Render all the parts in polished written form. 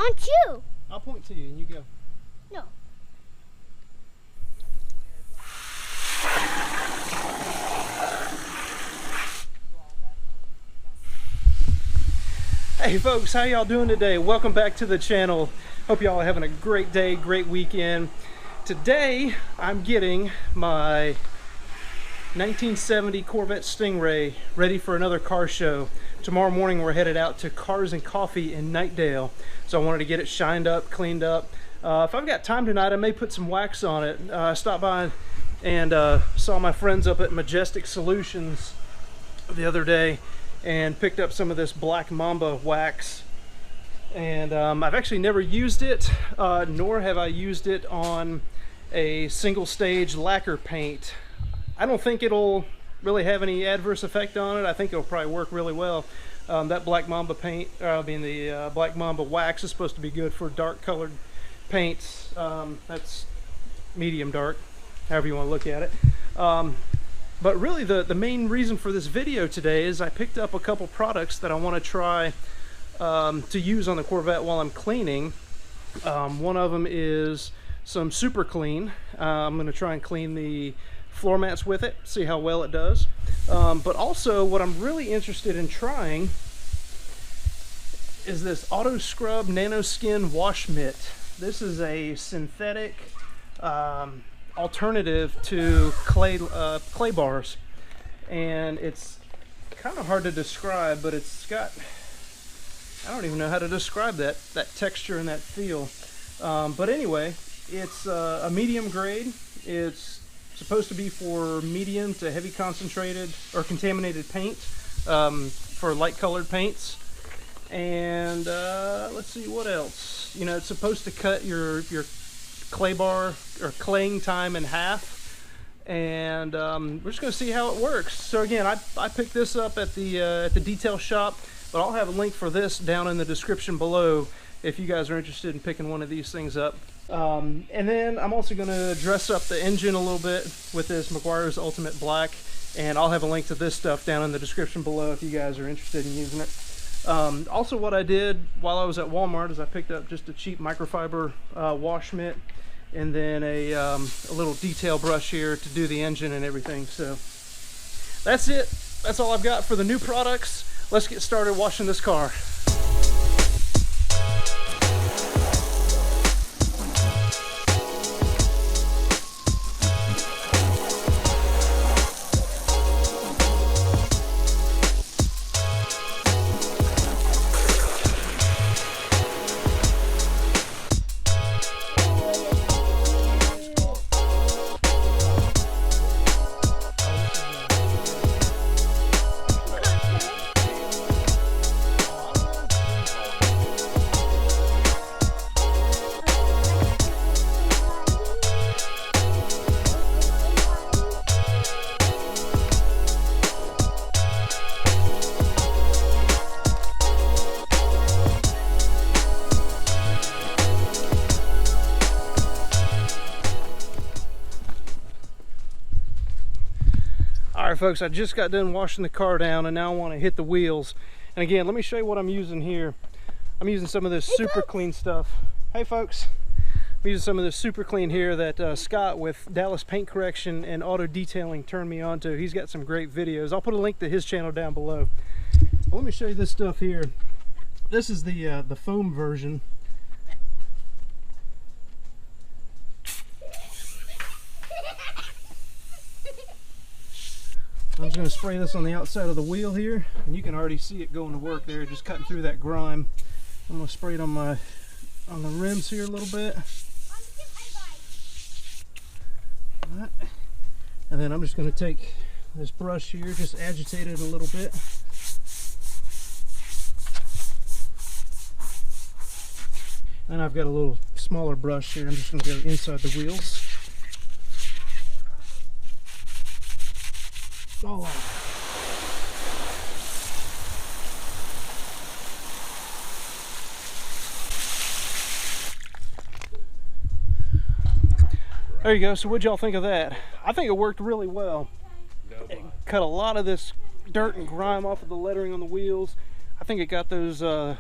want you. I'll point to you and you go. No. Hey folks, how y'all doing today? Welcome back to the channel. Hope y'all are having a great day, great weekend. Today I'm getting my 1970 Corvette Stingray ready for another car show. Tomorrow morning we're headed out to Cars and Coffee in Nadeau, so I wanted to get it shined up, cleaned up. If I've got time tonight, I may put some wax on it. I stopped by and saw my friends up at Majestic Solutions the other day and picked up some of this Black Mamba wax, and I've actually never used it, nor have I used it on a single stage lacquer paint. I don't think it'll really have any adverse effect on it. I think it'll probably work really well. That Black Mamba paint, the Black Mamba wax is supposed to be good for dark colored paints. That's medium dark, however you want to look at it. But really the main reason for this video today is I picked up a couple products that I want to try to use on the Corvette while I'm cleaning. One of them is some Super Clean. I'm going to try and clean the floor mats with it, see how well it does. But also what I'm really interested in trying is this Autoscrub NanoSkin Wash Mitt. This is a synthetic alternative to clay bars, and it's kind of hard to describe, but it's got, I don't even know how to describe that texture and that feel. But anyway, it's a medium grade. It's supposed to be for medium to heavy concentrated or contaminated paint, for light colored paints. And let's see what else. You know, it's supposed to cut your clay bar or claying time in half, and we're just going to see how it works. So again, I picked this up at the detail shop, but I'll have a link for this down in the description below if you guys are interested in picking one of these things up. And then I'm also going to dress up the engine a little bit with this Meguiar's Ultimate Black, and I'll have a link to this stuff down in the description below if you guys are interested in using it. Also, what I did while I was at Walmart is I picked up just a cheap microfiber wash mitt, and then a little detail brush here to do the engine and everything. So that's it. That's all I've got for the new products. Let's get started washing this car. Alright folks, I just got done washing the car down, and now I want to hit the wheels. And again, let me show you what I'm using here. I'm using some of this Super Clean stuff. Hey folks, I'm using some of this Super Clean here that Scott with Dallas Paint Correction and Auto Detailing turned me on to. He's got some great videos. I'll put a link to his channel down below. Well, let me show you this stuff here. This is the foam version. I'm just going to spray this on the outside of the wheel here, and you can already see it going to work there, just cutting through that grime. I'm going to spray it on the rims here a little bit. Right. And then I'm just going to take this brush here, just agitate it a little bit. And I've got a little smaller brush here. I'm just going to go inside the wheels. All on. There you go. So what'd y'all think of that? I think it worked really well. It cut a lot of this dirt and grime off of the lettering on the wheels. I think it got those the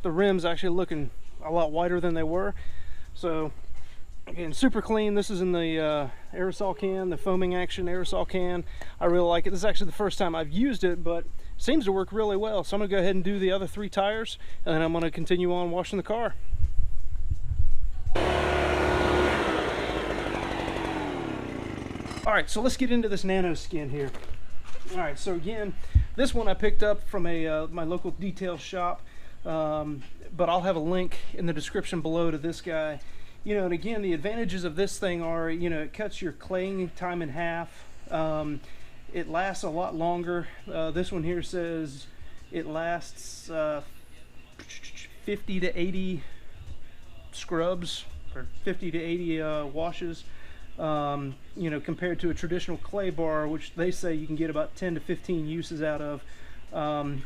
rims actually looking a lot whiter than they were. So again, super clean. This is in the aerosol can, the foaming action aerosol can. I really like it. This is actually the first time I've used it, but it seems to work really well. So I'm gonna go ahead and do the other 3 tires, and then I'm gonna continue on washing the car. All right, so let's get into this NanoSkin here. All right, so again, this one I picked up from a my local detail shop, but I'll have a link in the description below to this guy. You know, and again, the advantages of this thing are, you know, it cuts your claying time in half. It lasts a lot longer. This one here says it lasts 50 to 80 scrubs, or 50 to 80 washes. You know, compared to a traditional clay bar, which they say you can get about 10 to 15 uses out of.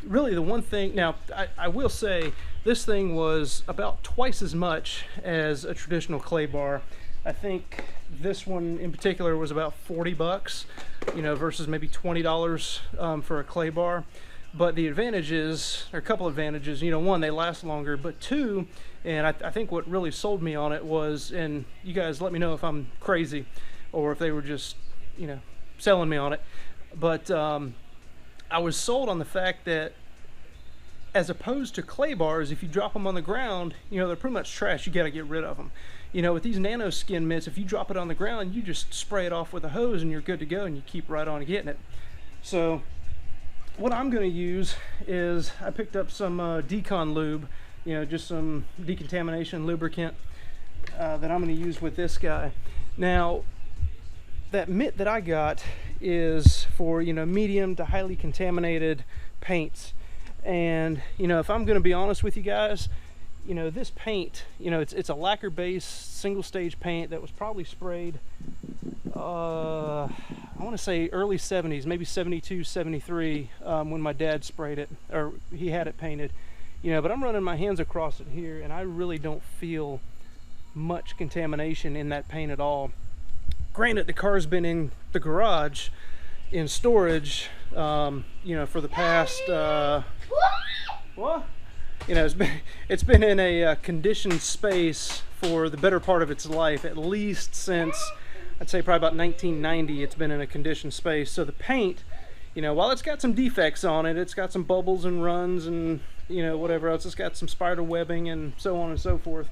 Really the one thing, now I will say this thing was about twice as much as a traditional clay bar. I think this one in particular was about 40 bucks, you know, versus maybe $20 for a clay bar. But the advantages, or a couple advantages, you know, one, they last longer, but two, and I think what really sold me on it was, and you guys let me know if I'm crazy or if they were just, you know, selling me on it, but I was sold on the fact that as opposed to clay bars, if you drop them on the ground, you know, they're pretty much trash. You got to get rid of them. You know, with these NanoSkin mitts, if you drop it on the ground, you just spray it off with a hose and you're good to go, and you keep right on getting it. So what I'm going to use is, I picked up some Decon lube, you know, just some decontamination lubricant that I'm going to use with this guy. Now, that mitt that I got is for, you know, medium to highly contaminated paints. And, you know, if I'm going to be honest with you guys, you know, this paint, you know, it's a lacquer based single stage paint that was probably sprayed, I want to say early 70s, maybe 72, 73, when my dad sprayed it, or he had it painted, you know, but I'm running my hands across it here and I really don't feel much contamination in that paint at all. Granted, the car's been in the garage in storage, you know, for the past, what? You know, it's been in a conditioned space for the better part of its life, at least since, I'd say probably about 1990, it's been in a conditioned space. So the paint, you know, while it's got some defects on it, it's got some bubbles and runs and, you know, whatever else, it's got some spider webbing and so on and so forth.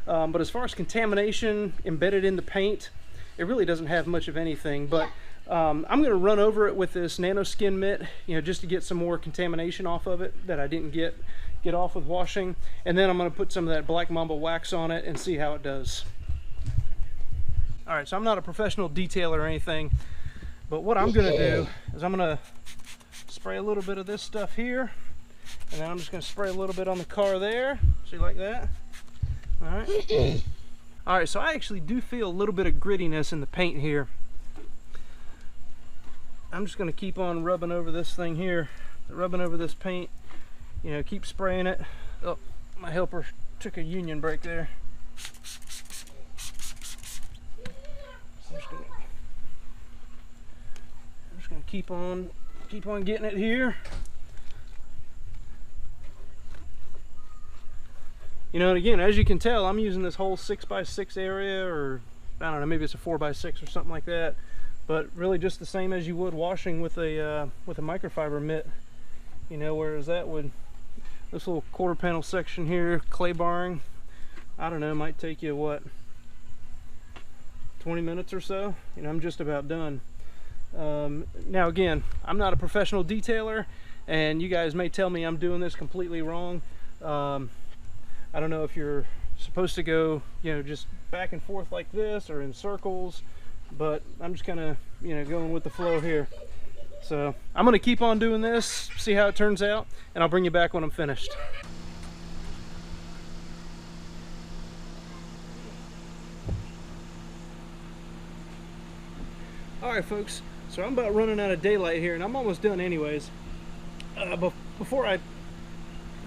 But as far as contamination embedded in the paint, it really doesn't have much of anything. But I'm going to run over it with this NanoSkin mitt, you know, just to get some more contamination off of it that I didn't get off with washing. And then I'm going to put some of that Black Mamba wax on it and see how it does. All right, so I'm not a professional detailer or anything, but what I'm going to do is I'm going to spray a little bit of this stuff here, and then I'm just going to spray a little bit on the car there. See, like that? All right. All right, so I actually do feel a little bit of grittiness in the paint here. I'm just going to keep on rubbing over this thing here, rubbing over this paint, you know, keep spraying it. Oh, my helper took a union break there. I'm just going to keep on getting it here. You know, and again, as you can tell, I'm using this whole 6x6 area, or I don't know, maybe it's a 4x6 or something like that, but really just the same as you would washing with a microfiber mitt. You know, whereas that would, this little quarter panel section here, clay barring, I don't know, might take you what, 20 minutes or so. You know, I'm just about done. Now again, I'm not a professional detailer, and you guys may tell me I'm doing this completely wrong. I don't know if you're supposed to go, you know, just back and forth like this or in circles, but I'm just kind of, you know, going with the flow here. So I'm going to keep on doing this, see how it turns out, and I'll bring you back when I'm finished. Alright folks, so I'm about running out of daylight here, and I'm almost done anyways. But before I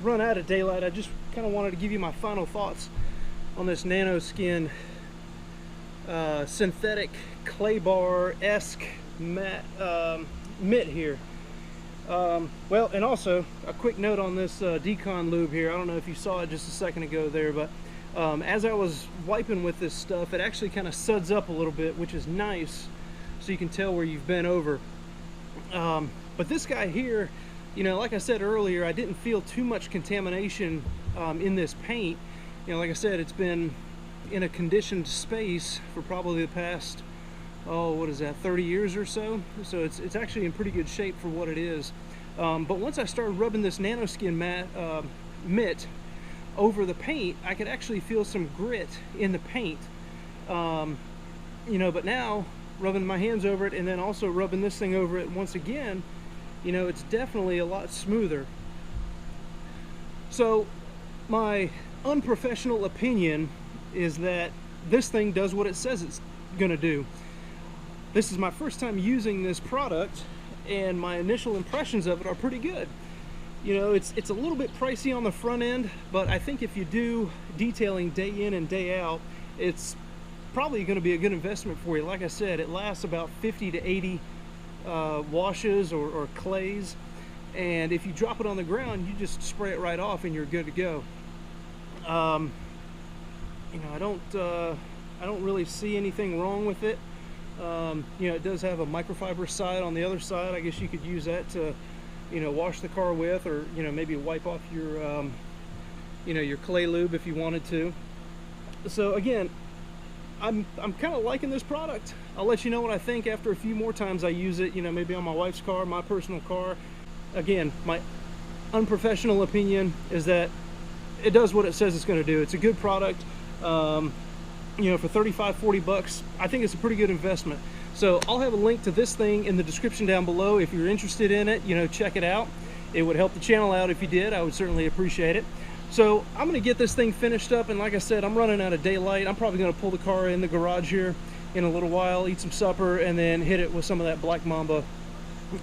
run out of daylight, I just kind of wanted to give you my final thoughts on this NanoSkin synthetic clay bar-esque mitt here. Well, and also a quick note on this decon lube here. I don't know if you saw it just a second ago there, but as I was wiping with this stuff, it actually kind of suds up a little bit, which is nice, so you can tell where you've been over. But this guy here, you know, like I said earlier, I didn't feel too much contamination in this paint. You know, like I said, it's been in a conditioned space for probably the past, oh, what is that, 30 years or so. So it's actually in pretty good shape for what it is. But once I started rubbing this NanoSkin mitt over the paint, I could actually feel some grit in the paint. You know, but now rubbing my hands over it and then also rubbing this thing over it once again, you know, it's definitely a lot smoother. So my unprofessional opinion is that this thing does what it says it's gonna do. This is my first time using this product, and my initial impressions of it are pretty good. You know, it's a little bit pricey on the front end, but I think if you do detailing day in and day out, it's probably going to be a good investment for you. Like I said, it lasts about 50 to 80 washes or clays, and if you drop it on the ground, you just spray it right off and you're good to go. You know, I don't really see anything wrong with it. You know, it does have a microfiber side on the other side. I guess you could use that to, you know, wash the car with, or, you know, maybe wipe off your, you know, your clay lube if you wanted to. So again, I'm kind of liking this product. I'll let you know what I think after a few more times I use it, you know, maybe on my wife's car, my personal car. Again, my unprofessional opinion is that it does what it says it's going to do. It's a good product. You know, for 35-40 bucks, I think it's a pretty good investment. So I'll have a link to this thing in the description down below. If you're interested in it, you know, check it out. It would help the channel out if you did. I would certainly appreciate it. So I'm going to get this thing finished up, and like I said, I'm running out of daylight. I'm probably going to pull the car in the garage here in a little while, eat some supper, and then hit it with some of that Black Mamba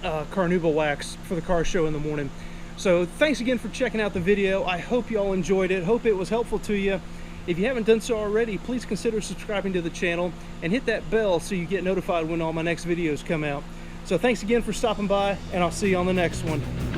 Carnauba wax for the car show in the morning. So thanks again for checking out the video. I hope you all enjoyed it. Hope it was helpful to you. If you haven't done so already, please consider subscribing to the channel and hit that bell so you get notified when all my next videos come out. So thanks again for stopping by, and I'll see you on the next one.